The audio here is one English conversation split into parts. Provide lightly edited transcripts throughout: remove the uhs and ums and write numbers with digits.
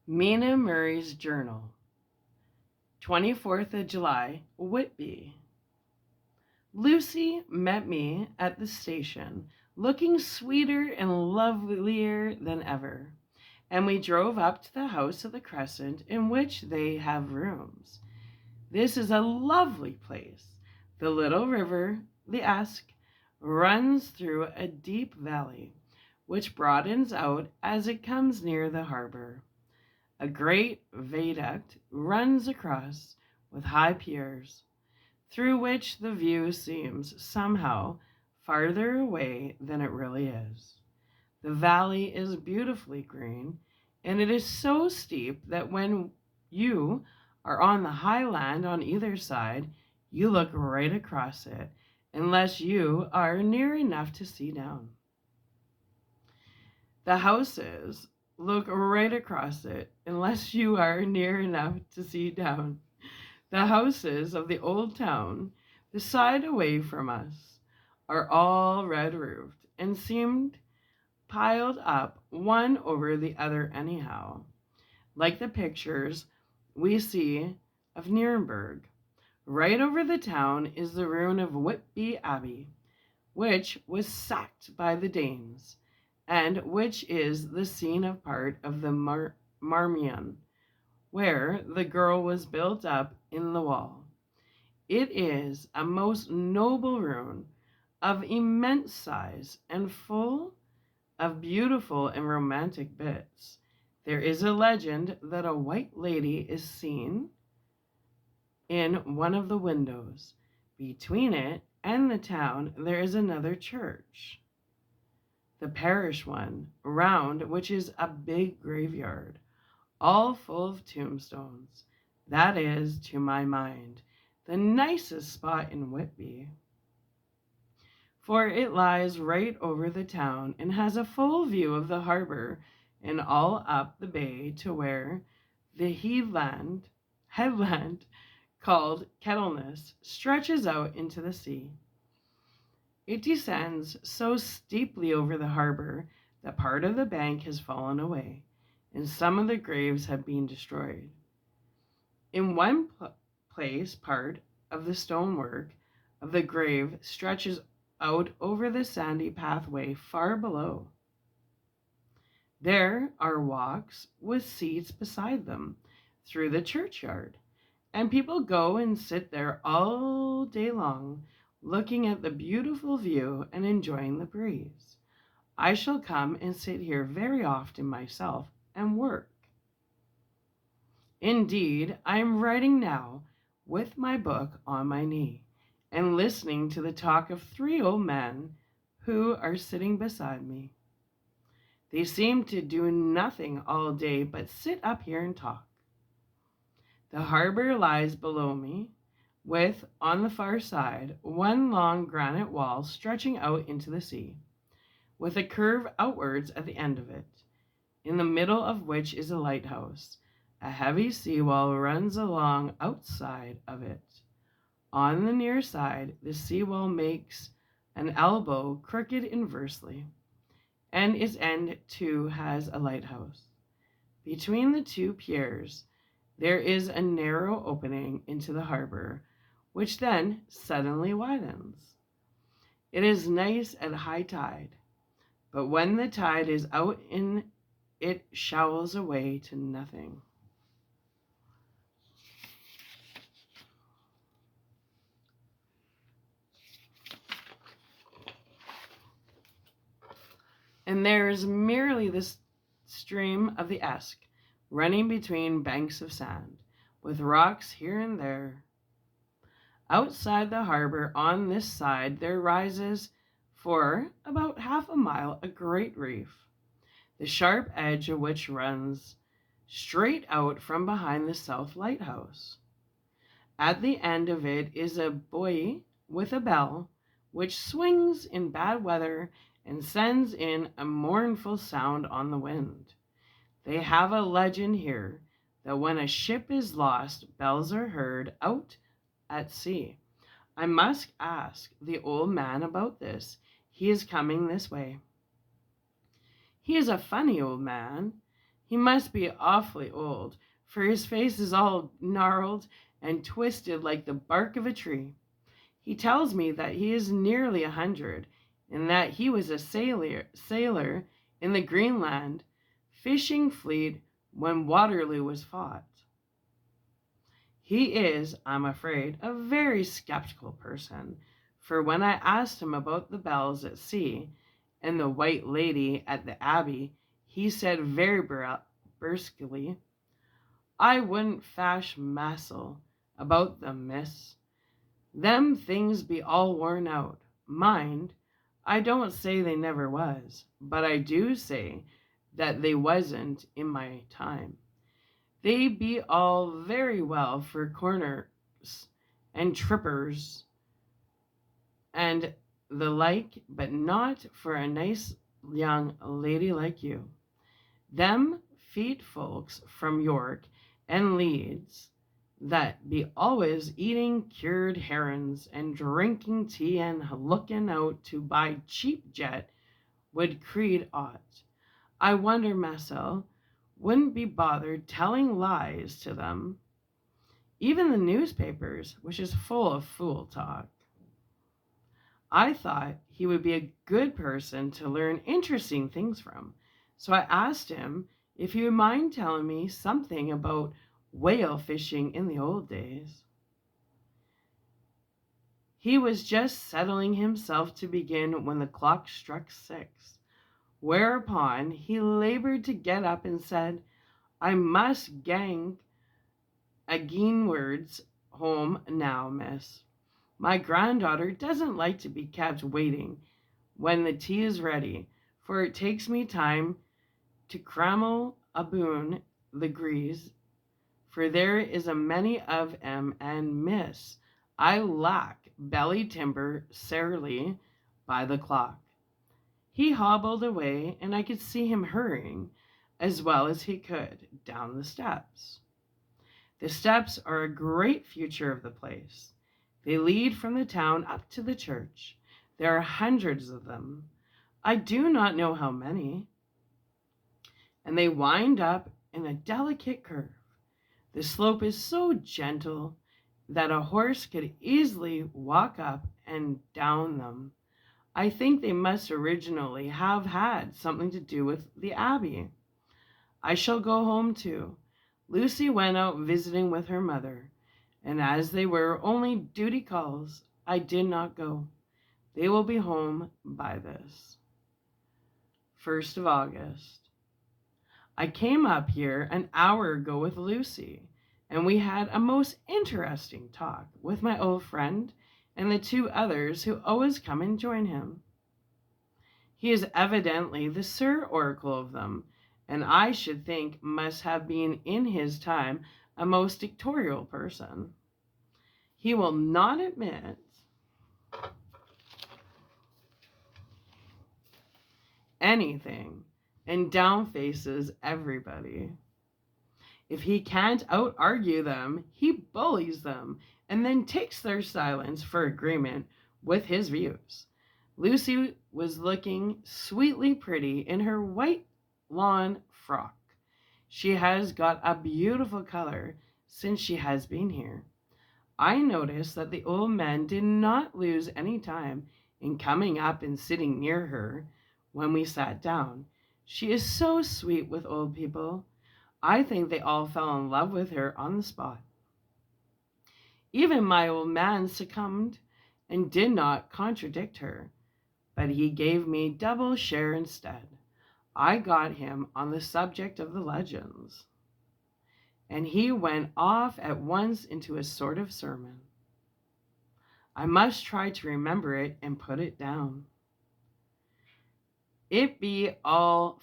Mina Murray's Journal, 24th of July, Whitby. Lucy met me at the station, looking sweeter and lovelier than ever, and we drove up to the house of the Crescent in which they have rooms. This is a lovely place. The little river, the Esk, runs through a deep valley, which broadens out as it comes near the harbor. A great viaduct runs across with high piers, through which the view seems somehow farther away than it really is. The valley is beautifully green, and it is so steep that when you are on the high land on either side, you look right across it, unless you are near enough to see down. The houses look right across it, unless you are near enough to see down. The houses of the old town, the side away from us, are all red roofed and seemed piled up one over the other anyhow, like the pictures we see of Nuremberg. Right over the town is the ruin of Whitby Abbey, which was sacked by the Danes, and which is the scene of part of the Marmion, where the girl was built up in the wall. It is a most noble ruin of immense size and full of beautiful and romantic bits. There is a legend that a white lady is seen in one of the windows. Between it and the town there is another church, the parish one, round which is a big graveyard, all full of tombstones. That is, to my mind, the nicest spot in Whitby, for it lies right over the town and has a full view of the harbor and all up the bay to where the headland called Kettleness stretches out into the sea. It descends so steeply over the harbor that part of the bank has fallen away, and some of the graves have been destroyed. In one place, part of the stonework of the grave stretches out over the sandy pathway far below. There are walks with seats beside them through the churchyard, and people go and sit there all day long, looking at the beautiful view and enjoying the breeze. I shall come and sit here very often myself and work. Indeed, I am writing now with my book on my knee and listening to the talk of three old men who are sitting beside me. They seem to do nothing all day but sit up here and talk. The harbor lies below me, with, on the far side, one long granite wall stretching out into the sea, with a curve outwards at the end of it, in the middle of which is a lighthouse. A heavy seawall runs along outside of it. On the near side, the seawall makes an elbow crooked inversely, and its end too has a lighthouse. Between the two piers, there is a narrow opening into the harbor, which then suddenly widens. It is nice at high tide, but when the tide is out it shallows away to nothing. And there is merely this stream of the Esk running between banks of sand, with rocks here and there. Outside the harbor on this side there rises for about half a mile a great reef, the sharp edge of which runs straight out from behind the south lighthouse. At the end of it is a buoy with a bell, which swings in bad weather and sends in a mournful sound on the wind. They have a legend here that when a ship is lost, bells are heard out at sea. I must ask the old man about this. He is coming this way. He is a funny old man. He must be awfully old, for his face is all gnarled and twisted like the bark of a tree. He tells me that he is nearly 100, and that he was a sailor in the Greenland fishing fleet when Waterloo was fought. He is, I'm afraid, a very skeptical person, for when I asked him about the bells at sea and the White Lady at the Abbey, he said very brusquely, "I wouldn't fash massel about them, miss. Them things be all worn out. Mind, I don't say they never was, but I do say that they wasn't in my time. They be all very well for corners and trippers and the like, but not for a nice young lady like you. Them feet folks from York and Leeds that be always eating cured herrings and drinking tea and looking out to buy cheap jet would creed aught. I wonder Marcel wouldn't be bothered telling lies to them. Even the newspapers, which is full of fool talk. I thought he would be a good person to learn interesting things from. So I asked him if he would mind telling me something about whale fishing in the old days. He was just settling himself to begin when the clock struck 6, whereupon he labored to get up and said, I must gang ageenwards home now, miss. My granddaughter doesn't like to be kept waiting when the tea is ready, for it takes me time to crammel aboon the grease, for there is a many of 'em, and miss, I lack belly timber sairly by the clock. He hobbled away, and I could see him hurrying, as well as he could, down the steps. The steps are a great feature of the place. They lead from the town up to the church. There are hundreds of them. I do not know how many. And they wind up in a delicate curve. The slope is so gentle that a horse could easily walk up and down them. I think they must originally have had something to do with the Abbey. I shall go home too. Lucy went out visiting with her mother, and as they were only duty calls, I did not go. They will be home by this. 1st of August. I came up here an hour ago with Lucy, and we had a most interesting talk with my old friend and the 2 others who always come and join him. He is evidently the Sir Oracle of them, and I should think must have been in his time a most dictatorial person. He will not admit anything and downfaces everybody. If he can't out-argue them, he bullies them and then takes their silence for agreement with his views. Lucy was looking sweetly pretty in her white lawn frock. She has got a beautiful color since she has been here. I noticed that the old man did not lose any time in coming up and sitting near her when we sat down. She is so sweet with old people. I think they all fell in love with her on the spot. Even my old man succumbed and did not contradict her, but he gave me double share instead. I got him on the subject of the legends, and he went off at once into a sort of sermon. I must try to remember it and put it down. It be all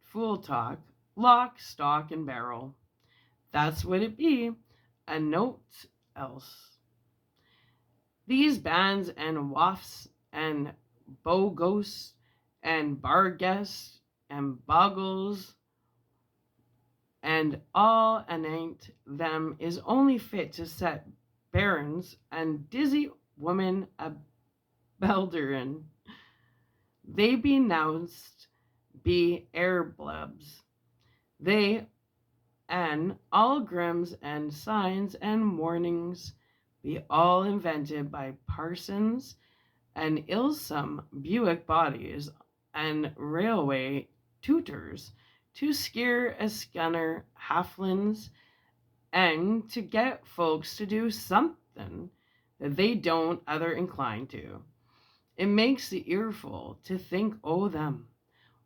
fool talk, lock, stock, and barrel. That's what it be, and note else. These bands and wafts and bogos and barguests and boggles and all anent them is only fit to set barons and dizzy women a belderin. They be nounced be airblubs. They and all grims and signs and warnings be all invented by parsons and ilsome Buick bodies and railway tutors to scare a scunner halflins and to get folks to do something that they don't other inclined to. It makes the earful to think o' them.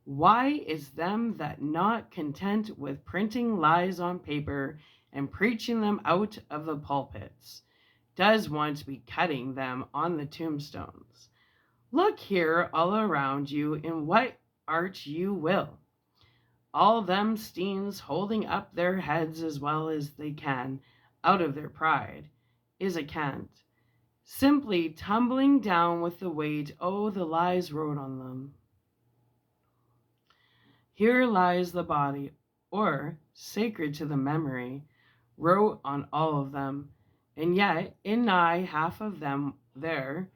Why is them that not content with printing lies on paper and preaching them out of the pulpits, does want to be cutting them on the tombstones? Look here all around you in what art you will. All them steens holding up their heads as well as they can out of their pride is a cant, simply tumbling down with the weight o' the lies wrote on them. Here lies the body, or sacred to the memory, wrote on all of them, and yet in nigh half of them there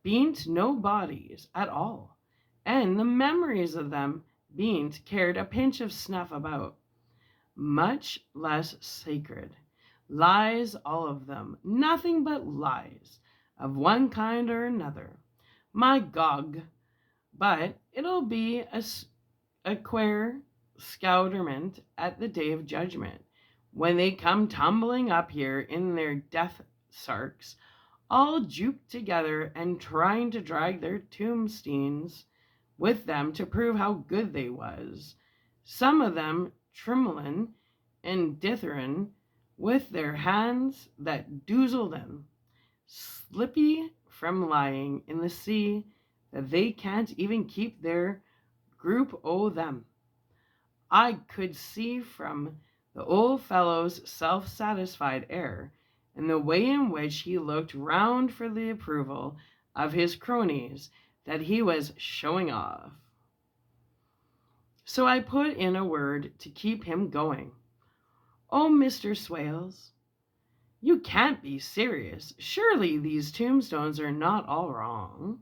bean't no bodies at all, and the memories of them bean't cared a pinch of snuff about, much less sacred. Lies all of them, nothing but lies, of one kind or another. My gog, but it'll be a queer scouterment at the day of judgment, when they come tumbling up here in their death sarks, all juped together and trying to drag their tombsteins with them to prove how good they was. Some of them trimmelin' and ditherin' with their hands that doozled them, slippy from lying in the sea that they can't even keep their group o' them. I could see from the old fellow's self-satisfied air and the way in which he looked round for the approval of his cronies that he was showing off. So I put in a word to keep him going. Oh, Mr. Swales, you can't be serious. Surely these tombstones are not all wrong.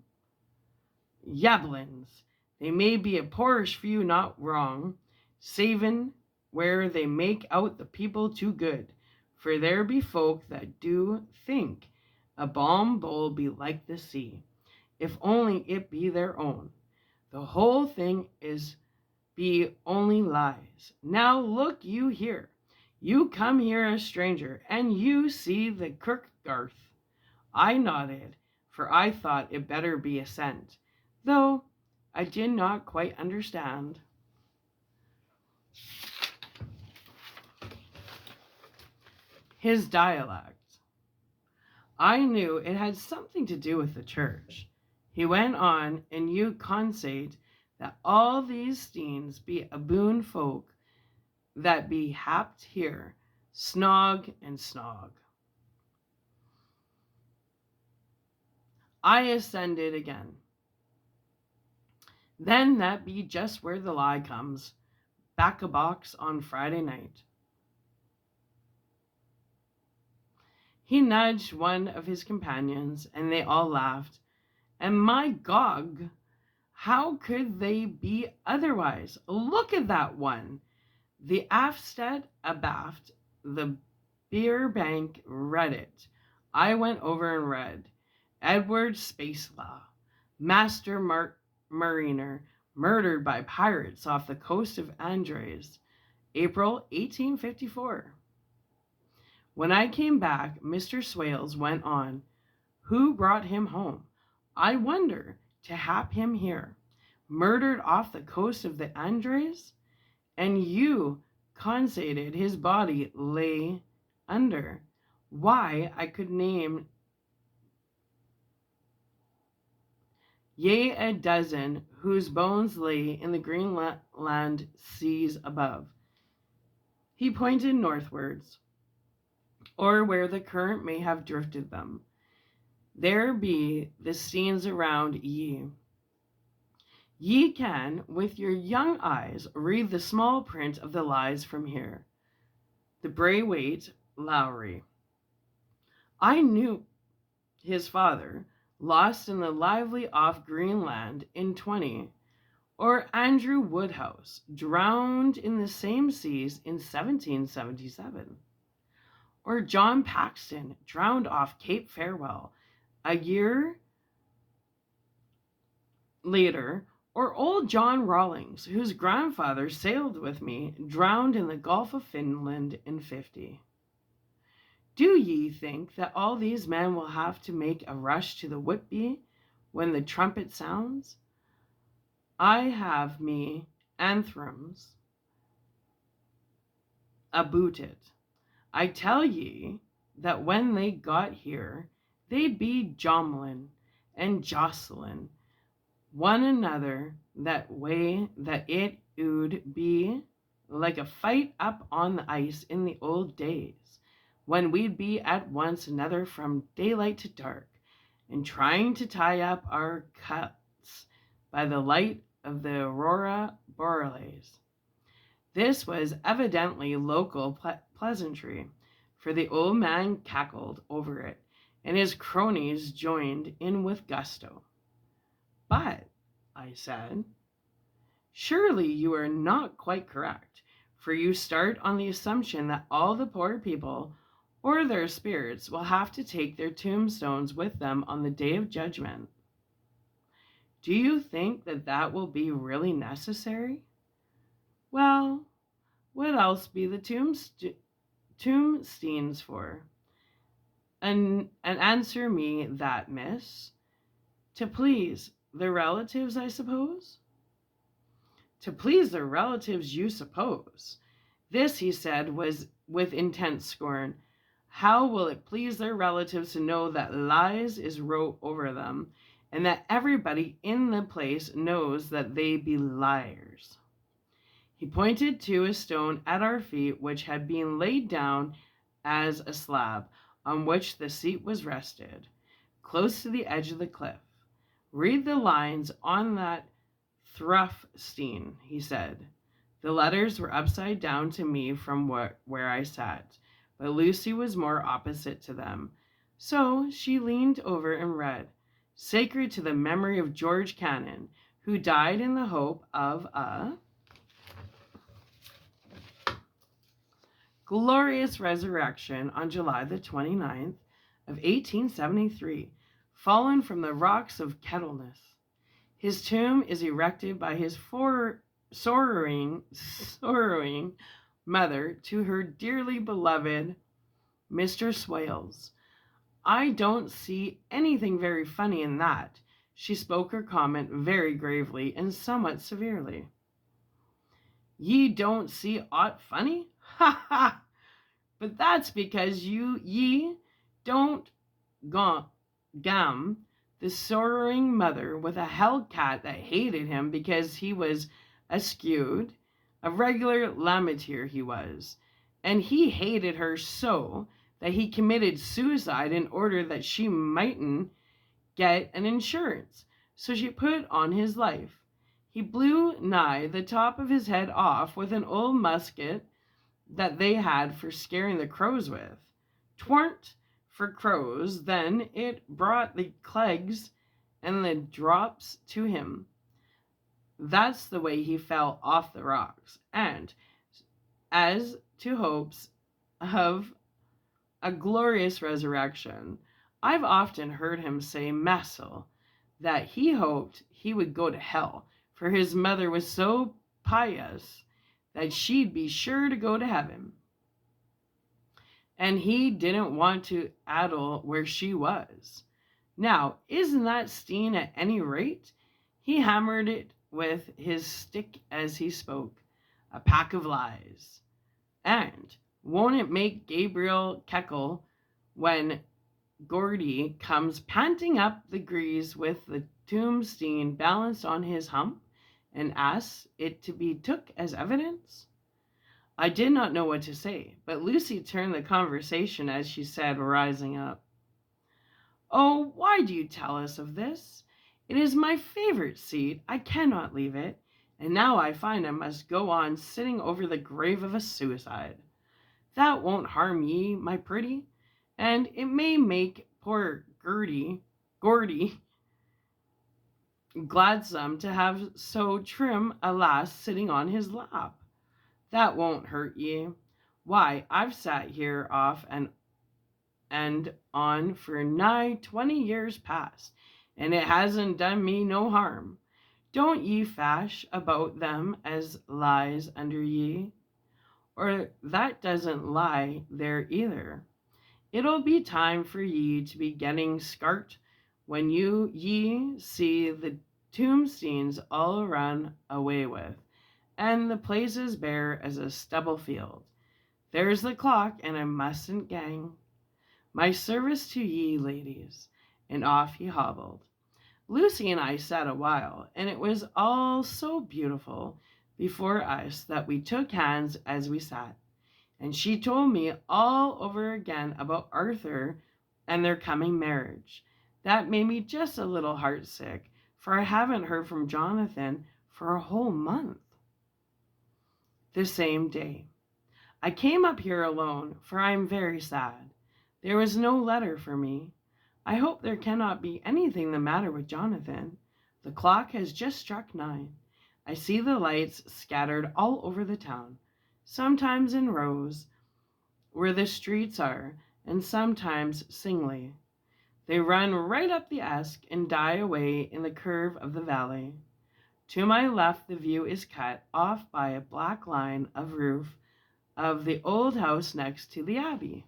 Yablins, they may be a poorish few not wrong, savin' where they make out the people too good, for there be folk that do think a balm bowl be like the sea, if only it be their own. The whole thing is be only lies. Now look you here. You come here a stranger, and you see the Kirkgarth. I nodded, for I thought it better be assent, though I did not quite understand. His dialect. I knew it had something to do with the church. He went on, and you consate that all these steens be aboon folk that be happed here, snog and snog. I ascended again. Then that be just where the lie comes, back a box on Friday night. He nudged one of his companions, and they all laughed. And my gog, how could they be otherwise? Look at that one. The aftstead abaft, the beer bank read it. I went over and read. Edward Spacelaw, Master Mariner, murdered by pirates off the coast of Andres, April 1854. When I came back, Mr. Swales went on. Who brought him home? I wonder, to hap him here. Murdered off the coast of the Andres? And you constated his body lay under. Why, I could name yea a dozen whose bones lay in the Greenland seas above. He pointed northwards, or where the current may have drifted them. There be the steens around ye. Ye can, with your young eyes, read the small print of the lies from here. The Braithwaite Lowry. I knew his father, lost in the lively off Greenland in 20, Or Andrew Woodhouse, drowned in the same seas in 1777. Or John Paxton, drowned off Cape Farewell a year later. Or old John Rawlings, whose grandfather sailed with me, drowned in the Gulf of Finland in 50. Do ye think that all these men will have to make a rush to the Whitby when the trumpet sounds? I have me anthems aboot it. I tell ye that when they got here, they'd be jomlin and jostlin one another that way that it would be like a fight up on the ice in the old days, when we'd be at once another from daylight to dark, and trying to tie up our cuts by the light of the aurora borealis. This was evidently local pleasantry, for the old man cackled over it, and his cronies joined in with gusto. But, I said, surely you are not quite correct, for you start on the assumption that all the poor people or their spirits will have to take their tombstones with them on the day of judgment. Do you think that that will be really necessary? Well, what else be the tombstones for? And answer me that, miss. To please their relatives, I suppose? To please their relatives, you suppose. This, he said, was with intense scorn. How will it please their relatives to know that lies is wrote over them, and that everybody in the place knows that they be liars? He pointed to a stone at our feet which had been laid down as a slab, on which the seat was rested, close to the edge of the cliff. Read the lines on that Thruffstein, he said. The letters were upside down to me from where I sat, but Lucy was more opposite to them. So she leaned over and read, "Sacred to the memory of George Cannon, who died in the hope of a glorious resurrection on July the 29th of 1873, fallen from the rocks of Kettleness. His tomb is erected by his sorrowing mother to her dearly beloved Mr. Swales. I don't see anything very funny in that." She spoke her comment very gravely and somewhat severely. "Ye don't see aught funny? Ha ha! But that's because ye don't gum the sorrowing mother with a hell cat that hated him because he was askewed, a regular lametier he was, and he hated her so that he committed suicide in order that she mightn't get an insurance, so she put on his life. He blew nigh the top of his head off with an old musket that they had for scaring the crows with. 'Twarn't for crows then, it brought the clegs and the drops to him. That's the way he fell off the rocks. And as to hopes of a glorious resurrection, I've often heard him say, Messel, that he hoped he would go to hell, for his mother was so pious that she'd be sure to go to heaven. And he didn't want to addle where she was. Now, isn't that Steen at any rate?" He hammered it with his stick as he spoke. "A pack of lies. And won't it make Gabriel Keckle when Gordy comes panting up the grease with the tombstone balanced on his hump and asks it to be took as evidence?" I did not know what to say, but Lucy turned the conversation as she said, rising up, "Oh, why do you tell us of this? It is my favorite seat. I cannot leave it, and now I find I must go on sitting over the grave of a suicide. That won't harm ye, my pretty, and it may make poor Gordy gladsome to have so trim a lass sitting on his lap. That won't hurt ye. Why, I've sat here off and on for nigh 20 years past, and it hasn't done me no harm. Don't ye fash about them as lies under ye, or that doesn't lie there either. It'll be time for ye to be getting scart when ye see the tombstones all run away with, and the place is bare as a stubble field. There's the clock, and I mustn't gang. My service to ye, ladies. And off he hobbled. Lucy and I sat a while, and it was all so beautiful before us that we took hands as we sat. And she told me all over again about Arthur and their coming marriage. That made me just a little heartsick, for I haven't heard from Jonathan for a whole month. The same day, I came up here alone, for I am very sad. There was no letter for me. I hope there cannot be anything the matter with Jonathan. The clock has just struck 9. I see the lights scattered all over the town, sometimes in rows where the streets are, and sometimes singly. They run right up the Esk and die away in the curve of the valley. To my left, the view is cut off by a black line of roof of the old house next to the abbey.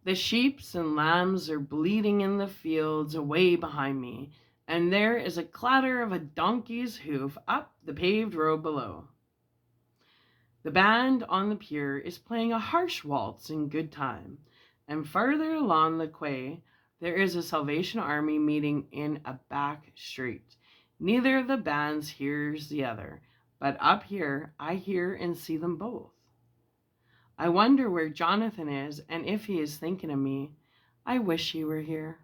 The sheep and lambs are bleating in the fields away behind me, and there is a clatter of a donkey's hoof up the paved road below. The band on the pier is playing a harsh waltz in good time, and farther along the quay there is a Salvation Army meeting in a back street. Neither of the bands hears the other, but up here I hear and see them both. I wonder where Jonathan is and if he is thinking of me. I wish he were here.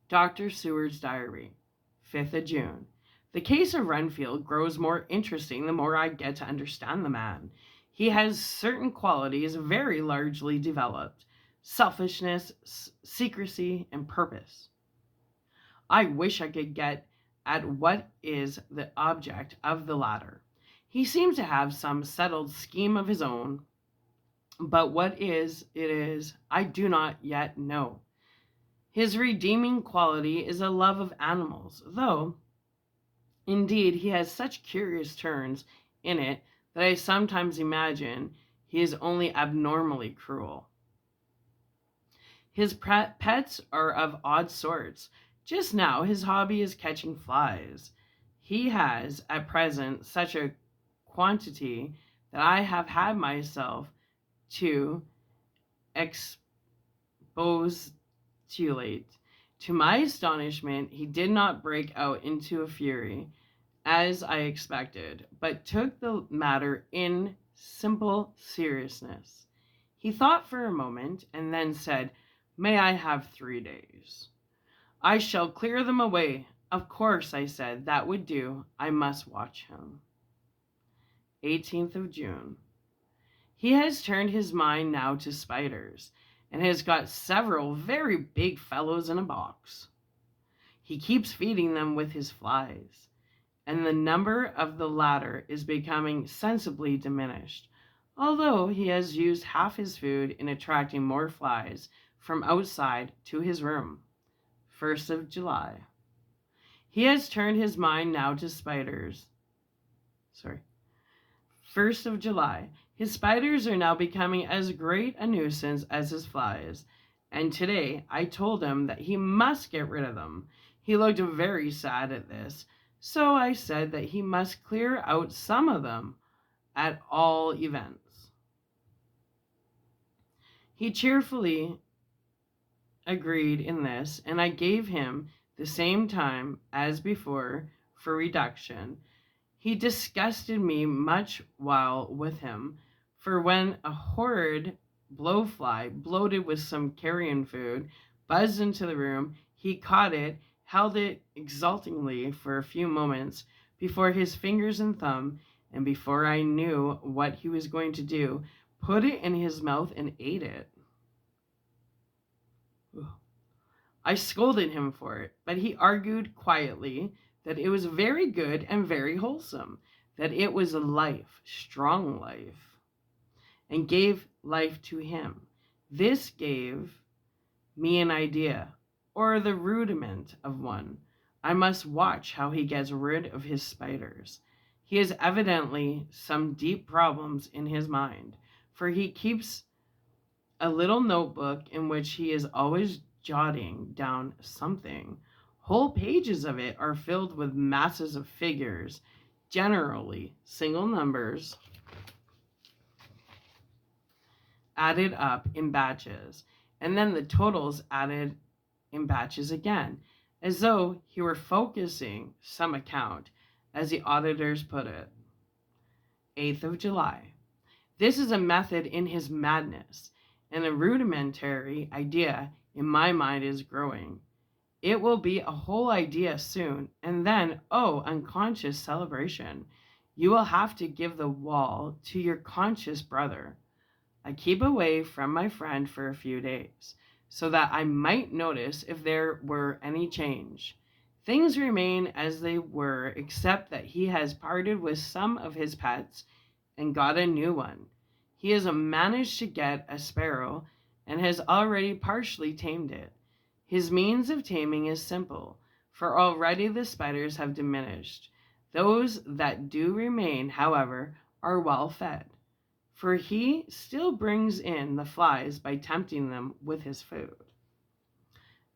Dr. Seward's Diary, 5th of June. The case of Renfield grows more interesting the more I get to understand the man. He has certain qualities very largely developed: selfishness, secrecy, and purpose. I wish I could get at what is the object of the latter. He seems to have some settled scheme of his own, but what it is, I do not yet know. His redeeming quality is a love of animals, though, indeed, he has such curious turns in it that I sometimes imagine he is only abnormally cruel. His pets are of odd sorts. Just now, his hobby is catching flies. He has, at present, such a quantity that I have had myself to expostulate. To my astonishment, he did not break out into a fury, as I expected, but took the matter in simple seriousness. He thought for a moment, and then said, "May I have 3 days? I shall clear them away." "Of course," I said, "that would do. I must watch him." 18th of June. He has turned his mind now to spiders, and has got several very big fellows in a box. He keeps feeding them with his flies, and the number of the latter is becoming sensibly diminished, although he has used half his food in attracting more flies from outside to his room. 1st of July. He has turned his mind now to spiders. 1st of July. His spiders are now becoming as great a nuisance as his flies, and today I told him that he must get rid of them. He looked very sad at this, so I said that he must clear out some of them at all events. He cheerfully agreed in this, and I gave him the same time as before for reduction. He disgusted me much while with him, for when a horrid blowfly, bloated with some carrion food, buzzed into the room, he caught it, held it exultingly for a few moments before his fingers and thumb, and before I knew what he was going to do, put it in his mouth and ate it. I scolded him for it, but he argued quietly that it was very good and very wholesome, that it was life, strong life, and gave life to him. This gave me an idea, or the rudiment of one. I must watch how he gets rid of his spiders. He has evidently some deep problems in his mind, for he keeps a little notebook in which he is always jotting down something. Whole pages of it are filled with masses of figures, generally single numbers, added up in batches, and then the totals added in batches again, as though he were focusing some account, as the auditors put it. 8th of July. This is a method in his madness, and a rudimentary idea in my mind is growing. It will be a whole idea soon, and then, oh, unconscious celebration. You will have to give the wall to your conscious brother. I keep away from my friend for a few days, so that I might notice if there were any change. Things remain as they were, except that he has parted with some of his pets and got a new one. He has managed to get a sparrow and has already partially tamed it. His means of taming is simple, for already the spiders have diminished. Those that do remain, however, are well fed, for he still brings in the flies by tempting them with his food.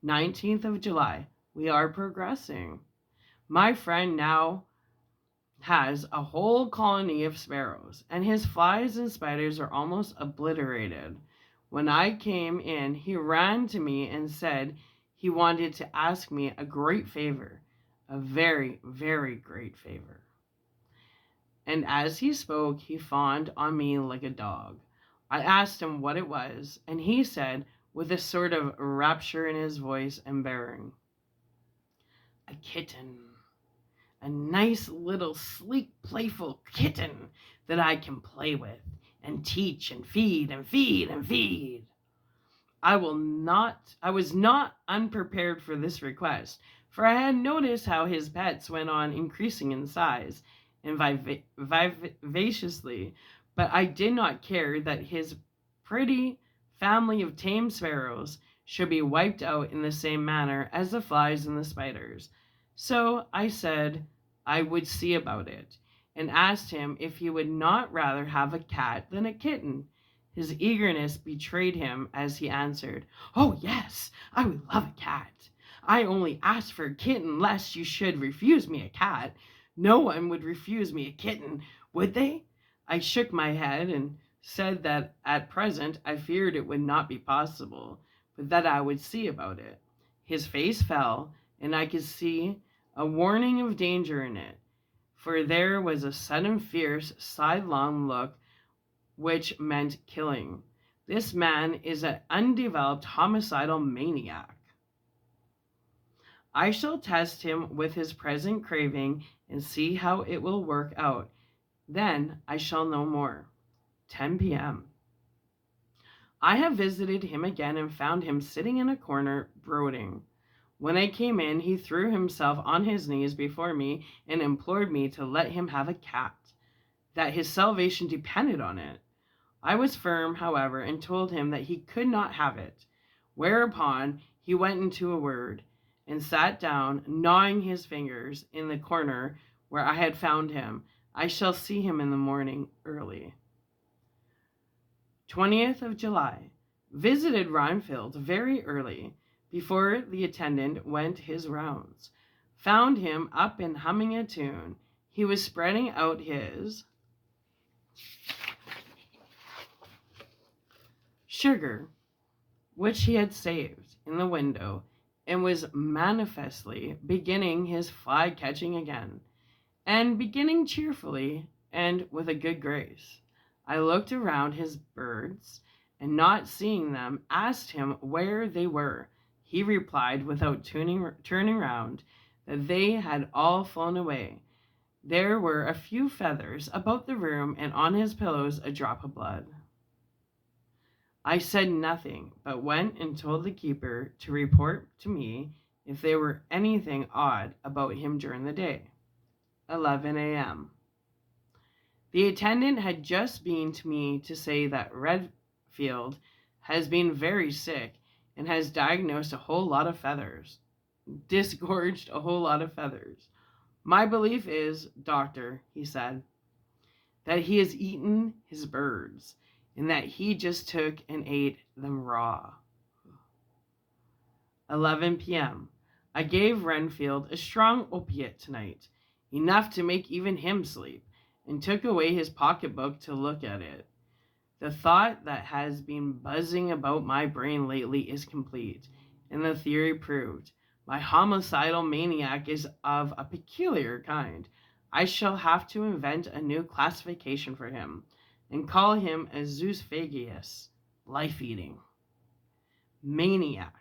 19th of July. We are progressing. My friend now has a whole colony of sparrows, and his flies and spiders are almost obliterated. When I came in, he ran to me and said he wanted to ask me a great favor, a very, very great favor. And as he spoke, he fawned on me like a dog. I asked him what it was, and he said, with a sort of rapture in his voice and bearing, "A kitten. A nice little sleek, playful kitten that I can play with and teach and feed and feed and feed." I was not unprepared for this request, for I had noticed how his pets went on increasing in size and vivaciously, but I did not care that his pretty family of tame sparrows should be wiped out in the same manner as the flies and the spiders. So I said I would see about it, and asked him if he would not rather have a cat than a kitten. His eagerness betrayed him as he answered, "Oh, yes, I would love a cat. I only asked for a kitten lest you should refuse me a cat. No one would refuse me a kitten, would they?" I shook my head and said that at present I feared it would not be possible, but that I would see about it. His face fell, and I could see a warning of danger in it, for there was a sudden fierce sidelong look which meant killing. This man is an undeveloped homicidal maniac. I shall test him with his present craving and see how it will work out. Then I shall know more. 10 p.m. I have visited him again and found him sitting in a corner brooding. When I came in, he threw himself on his knees before me and implored me to let him have a cat, that his salvation depended on it. I was firm, however, and told him that he could not have it, whereupon he went into a word and sat down, gnawing his fingers in the corner where I had found him. I shall see him in the morning early. 20th of July. Visited Rhinefield very early, before the attendant went his rounds. Found him up and humming a tune. He was spreading out his sugar, which he had saved, in the window, and was manifestly beginning his fly catching again, and beginning cheerfully and with a good grace. I looked around his birds, and not seeing them, asked him where they were. He replied, without turning round, that they had all flown away. There were a few feathers about the room, and on his pillows a drop of blood. I said nothing, but went and told the keeper to report to me if there were anything odd about him during the day. 11 a.m. The attendant had just been to me to say that Redfield has been very sick and has diagnosed a whole lot of feathers. Disgorged a whole lot of feathers. My belief is, doctor, he said, that he has eaten his birds and that he just took and ate them raw. 11 p.m. I gave Renfield a strong opiate tonight, enough to make even him sleep, and took away his pocketbook to look at it. The thought that has been buzzing about my brain lately is complete, and the theory proved. My homicidal maniac is of a peculiar kind. I shall have to invent a new classification for him, and call him a zoophagus, life-eating maniac.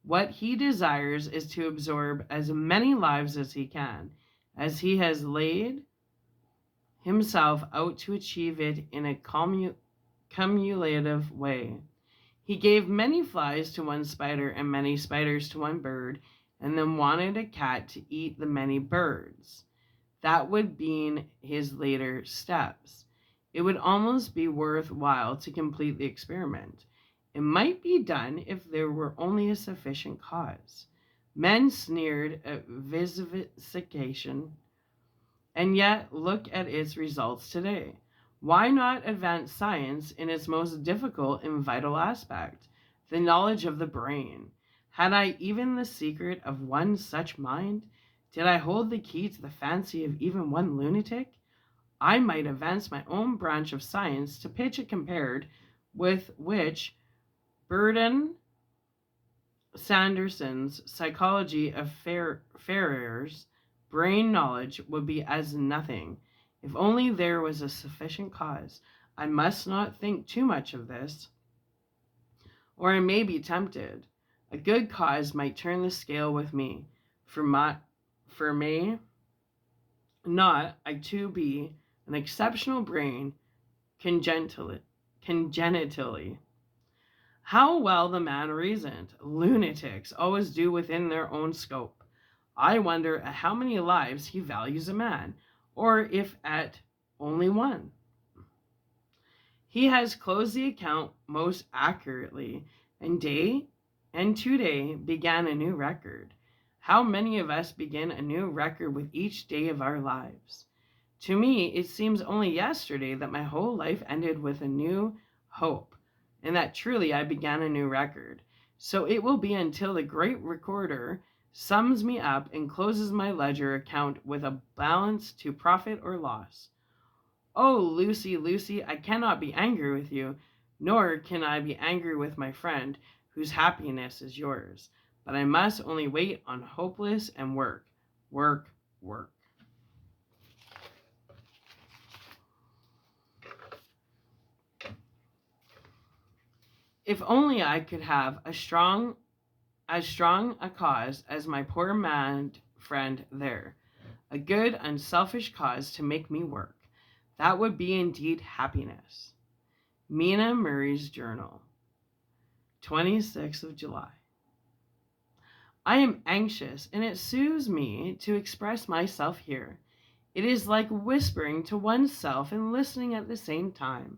What he desires is to absorb as many lives as he can, as he has laid himself out to achieve it in a cumulative way. He gave many flies to one spider and many spiders to one bird, and then wanted a cat to eat the many birds. That would be his later steps. It would almost be worthwhile to complete the experiment. It might be done if there were only a sufficient cause. Men sneered at vivisection, and yet look at its results today. Why not advance science in its most difficult and vital aspect, the knowledge of the brain? Had I even the secret of one such mind? Did I hold the key to the fancy of even one lunatic? I might advance my own branch of science to pitch it compared with which Burden Sanderson's psychology of Ferrer's brain knowledge would be as nothing. If only there was a sufficient cause. I must not think too much of this, or I may be tempted. A good cause might turn the scale with me. For may not I too be an exceptional brain congenitally. How well the man reasoned. Lunatics always do within their own scope. I wonder at how many lives he values a man, or if at only one. He has closed the account most accurately, and today began a new record. How many of us begin a new record with each day of our lives? To me, it seems only yesterday that my whole life ended with a new hope, and that truly I began a new record. So it will be until the great recorder sums me up and closes my ledger account with a balance to profit or loss. Oh, Lucy, Lucy, I cannot be angry with you, nor can I be angry with my friend, whose happiness is yours. But I must only wait on hopeless and work, work, work. If only I could have as strong a cause as my poor mad friend there, a good, unselfish cause to make me work. That would be indeed happiness. Mina Murray's Journal, 26th of July. I am anxious, and it soothes me to express myself here. It is like whispering to oneself and listening at the same time.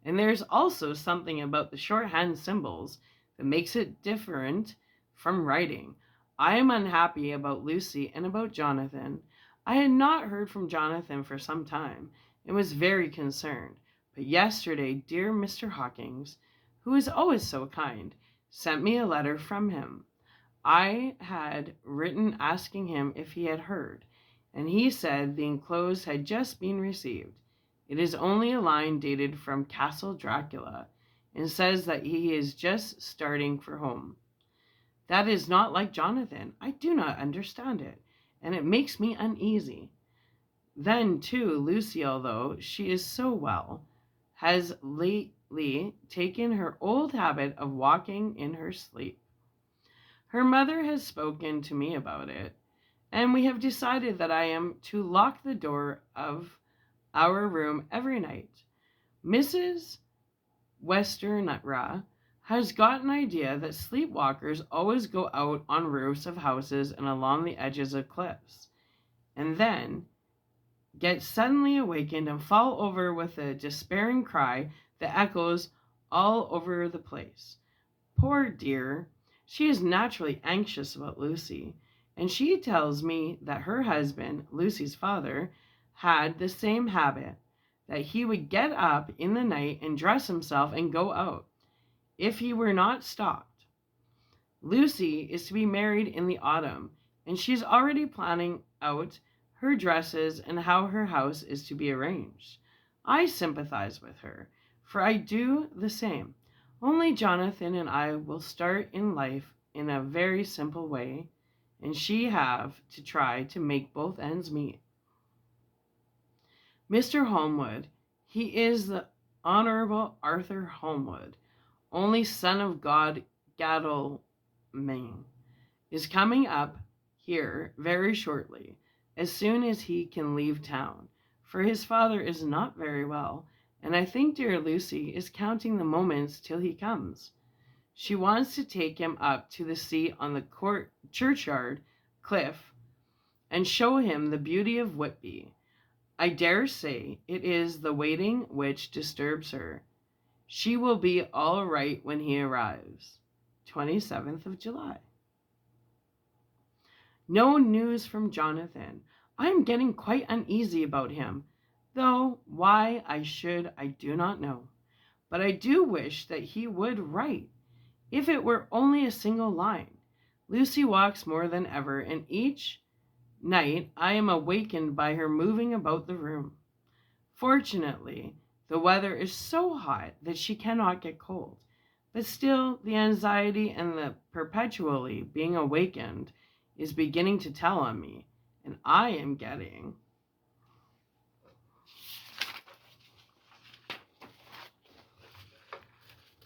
And there's also something about the shorthand symbols that makes it different from writing. I am unhappy about Lucy and about Jonathan. I had not heard from Jonathan for some time and was very concerned. But yesterday, dear Mr. Hawkins, who is always so kind, sent me a letter from him. I had written asking him if he had heard, and he said the enclosed had just been received. It is only a line dated from Castle Dracula, and says that he is just starting for home. That is not like Jonathan. I do not understand it, and it makes me uneasy. Then, too, Lucy, although she is so well, has lately taken her old habit of walking in her sleep. Her mother has spoken to me about it, and we have decided that I am to lock the door of our room every night. Mrs. Westernra has got an idea that sleepwalkers always go out on roofs of houses and along the edges of cliffs, and then get suddenly awakened and fall over with a despairing cry that echoes all over the place. Poor dear, she is naturally anxious about Lucy, and she tells me that her husband, Lucy's father, had the same habit, that he would get up in the night and dress himself and go out, if he were not stopped. Lucy is to be married in the autumn, and she's already planning out her dresses and how her house is to be arranged. I sympathize with her, for I do the same. Only Jonathan and I will start in life in a very simple way, and she have to try to make both ends meet. Mr. Holmwood, he is the Honorable Arthur Holmwood, only son of Godalming, is coming up here very shortly, as soon as he can leave town, for his father is not very well, and I think dear Lucy is counting the moments till he comes. She wants to take him up to the sea on the churchyard cliff and show him the beauty of Whitby. I dare say it is the waiting which disturbs her. She will be all right when he arrives. 27th of July. No news from Jonathan. I am getting quite uneasy about him, though why I should I do not know. But I do wish that he would write, if it were only a single line. Lucy walks more than ever, and each night I am awakened by her moving about the room. Fortunately, the weather is so hot that she cannot get cold, but still the anxiety and the perpetually being awakened is beginning to tell on me, and I am getting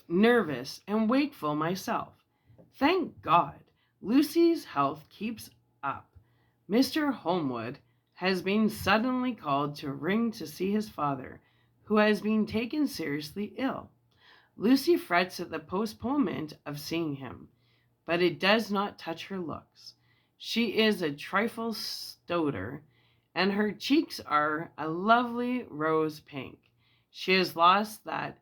nervous and wakeful myself. Thank God, Lucy's health keeps up. Mr. Holmwood has been suddenly called to ring to see his father, who has been taken seriously ill. Lucy frets at the postponement of seeing him, but it does not touch her looks. She is a trifle stouter, and her cheeks are a lovely rose pink. She has lost that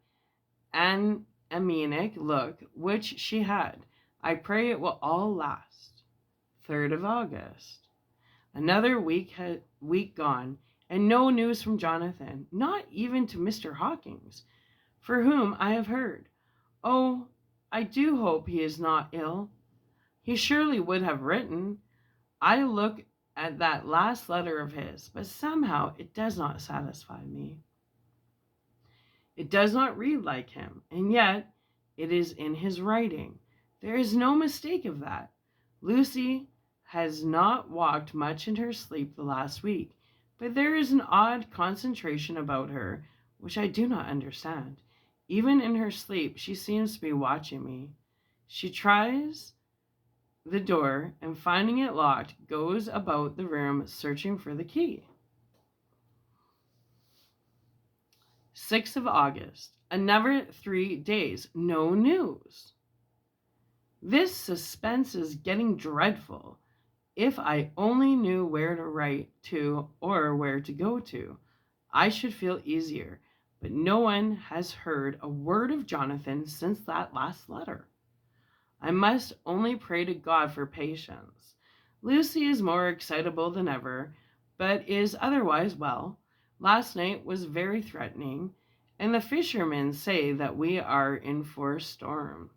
anemic look which she had. I pray it will all last. 3rd of August. Another week gone, and no news from Jonathan, not even to Mr. Hawkins, for whom I have heard. Oh, I do hope he is not ill. He surely would have written. I look at that last letter of his, but somehow it does not satisfy me. It does not read like him, and yet it is in his writing. There is no mistake of that. Lucy has not walked much in her sleep the last week, but there is an odd concentration about her which I do not understand. Even in her sleep, she seems to be watching me. She tries the door and, finding it locked, goes about the room searching for the key. 6th of August. Another 3 days. No news. This suspense is getting dreadful. If I only knew where to write to or where to go to, I should feel easier. But no one has heard a word of Jonathan since that last letter. I must only pray to God for patience. Lucy is more excitable than ever, but is otherwise well. Last night was very threatening, and the fishermen say that we are in for a storm.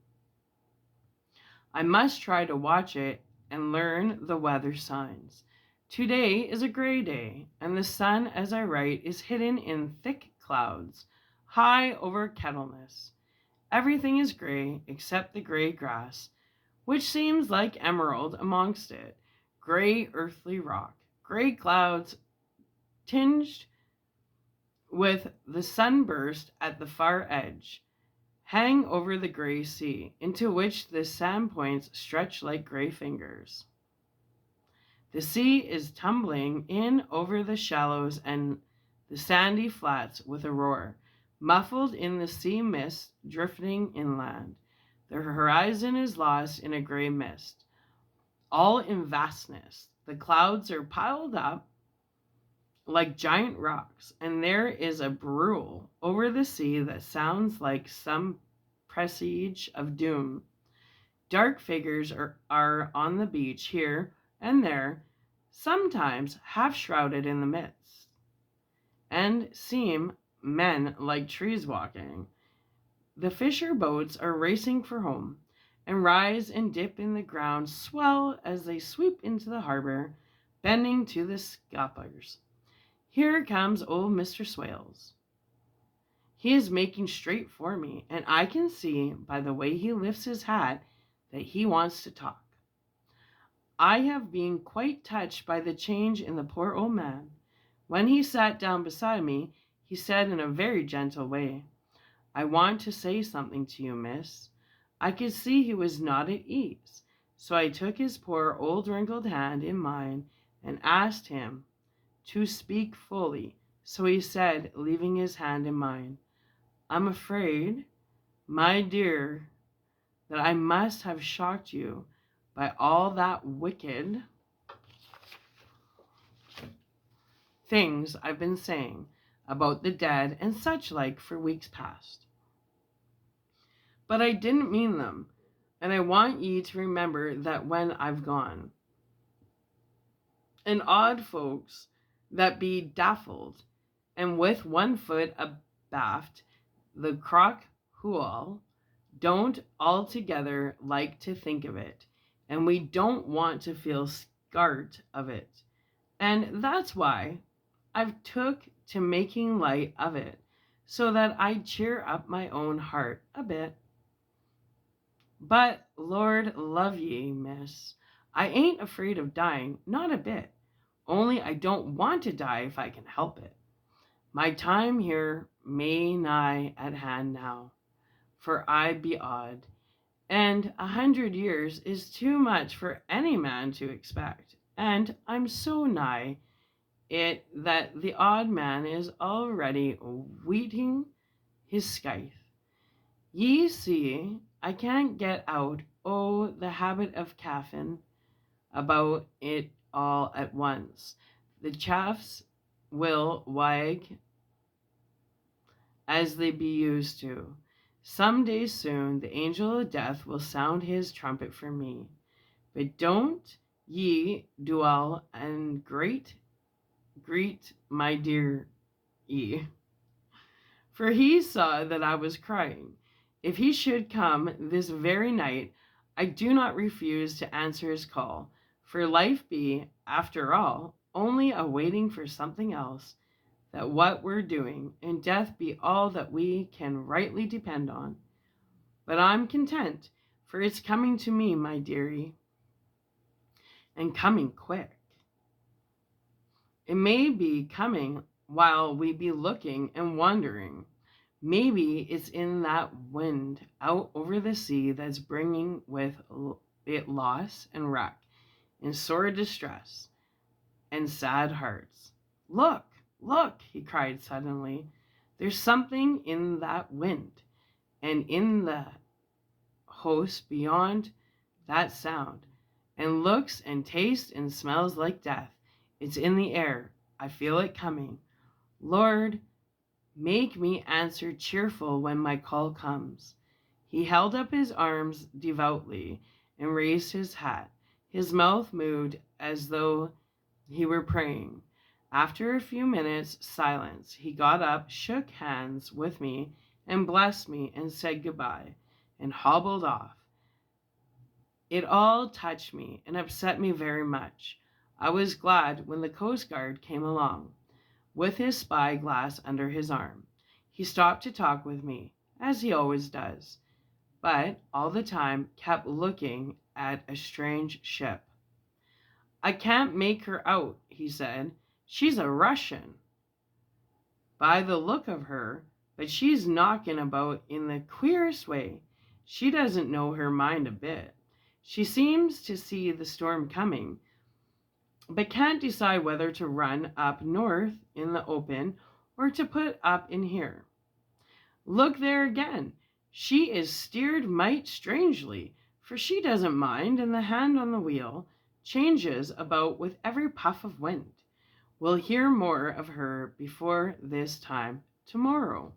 I must try to watch it and learn the weather signs. Today is a gray day, and the sun, as I write, is hidden in thick clouds, high over Kettleness. Everything is gray except the gray grass, which seems like emerald amongst it, gray earthly rock, gray clouds tinged with the sunburst at the far edge, hang over the gray sea, into which the sand points stretch like gray fingers. The sea is tumbling in over the shallows and the sandy flats with a roar, muffled in the sea mist drifting inland. The horizon is lost in a gray mist, all in vastness. The clouds are piled up like giant rocks, and there is a brool over the sea that sounds like some presage of doom. Dark figures are on the beach here and there, sometimes half shrouded in the mist, and seem men like trees walking. The fisher boats are racing for home, and rise and dip in the ground, swell as they sweep into the harbor, bending to the scuppers. Here comes old Mr. Swales. He is making straight for me, and I can see by the way he lifts his hat that he wants to talk. I have been quite touched by the change in the poor old man. When he sat down beside me, he said in a very gentle way, "I want to say something to you, miss." I could see he was not at ease, so I took his poor old wrinkled hand in mine and asked him to speak fully. So he said, leaving his hand in mine, "I'm afraid, my dear, that I must have shocked you by all that wicked things I've been saying about the dead and such like for weeks past. But I didn't mean them, and I want ye to remember that when I've gone. And odd folks that be daffled, and with one foot abaft the crock hool, don't altogether like to think of it, and we don't want to feel scart of it. And that's why I've took to making light of it, so that I'd cheer up my own heart a bit. But Lord love ye, miss, I ain't afraid of dying, not a bit. Only I don't want to die if I can help it. My time here may nigh at hand now, for I be odd, and 100 years is too much for any man to expect, and I'm so nigh it that the odd man is already wheating his scythe. Ye see, I can't get out the habit of caffin about it all at once. The chaffs will wag as they be used to. Some day soon the angel of death will sound his trumpet for me. But don't ye dwell and greet my dear ye. For he saw that I was crying. If he should come this very night, I do not refuse to answer his call, for life be, after all, only a waiting for something else, that what we're doing, and death be all that we can rightly depend on. But I'm content, for it's coming to me, my dearie, and coming quick. It may be coming while we be looking and wondering. Maybe it's in that wind out over the sea that's bringing with it loss and wreck and sore distress and sad hearts. Look, look, he cried suddenly. There's something in that wind and in the host beyond that sound, and looks and tastes and smells like death. It's in the air. I feel it coming. Lord, make me answer cheerful when my call comes. He held up his arms devoutly and raised his hat. His mouth moved as though he were praying. After a few minutes' silence, he got up, shook hands with me, and blessed me and said goodbye, and hobbled off. It all touched me and upset me very much. I was glad when the Coast Guard came along, with his spy glass under his arm. He stopped to talk with me, as he always does, but all the time kept looking at a strange ship. "I can't make her out," he said. "She's a Russian, by the look of her, but she's knocking about in the queerest way. She doesn't know her mind a bit. She seems to see the storm coming, but can't decide whether to run up north in the open or to put up in here. Look there again. She is steered might strangely, for she doesn't mind, and the hand on the wheel changes about with every puff of wind. We'll hear more of her before this time tomorrow.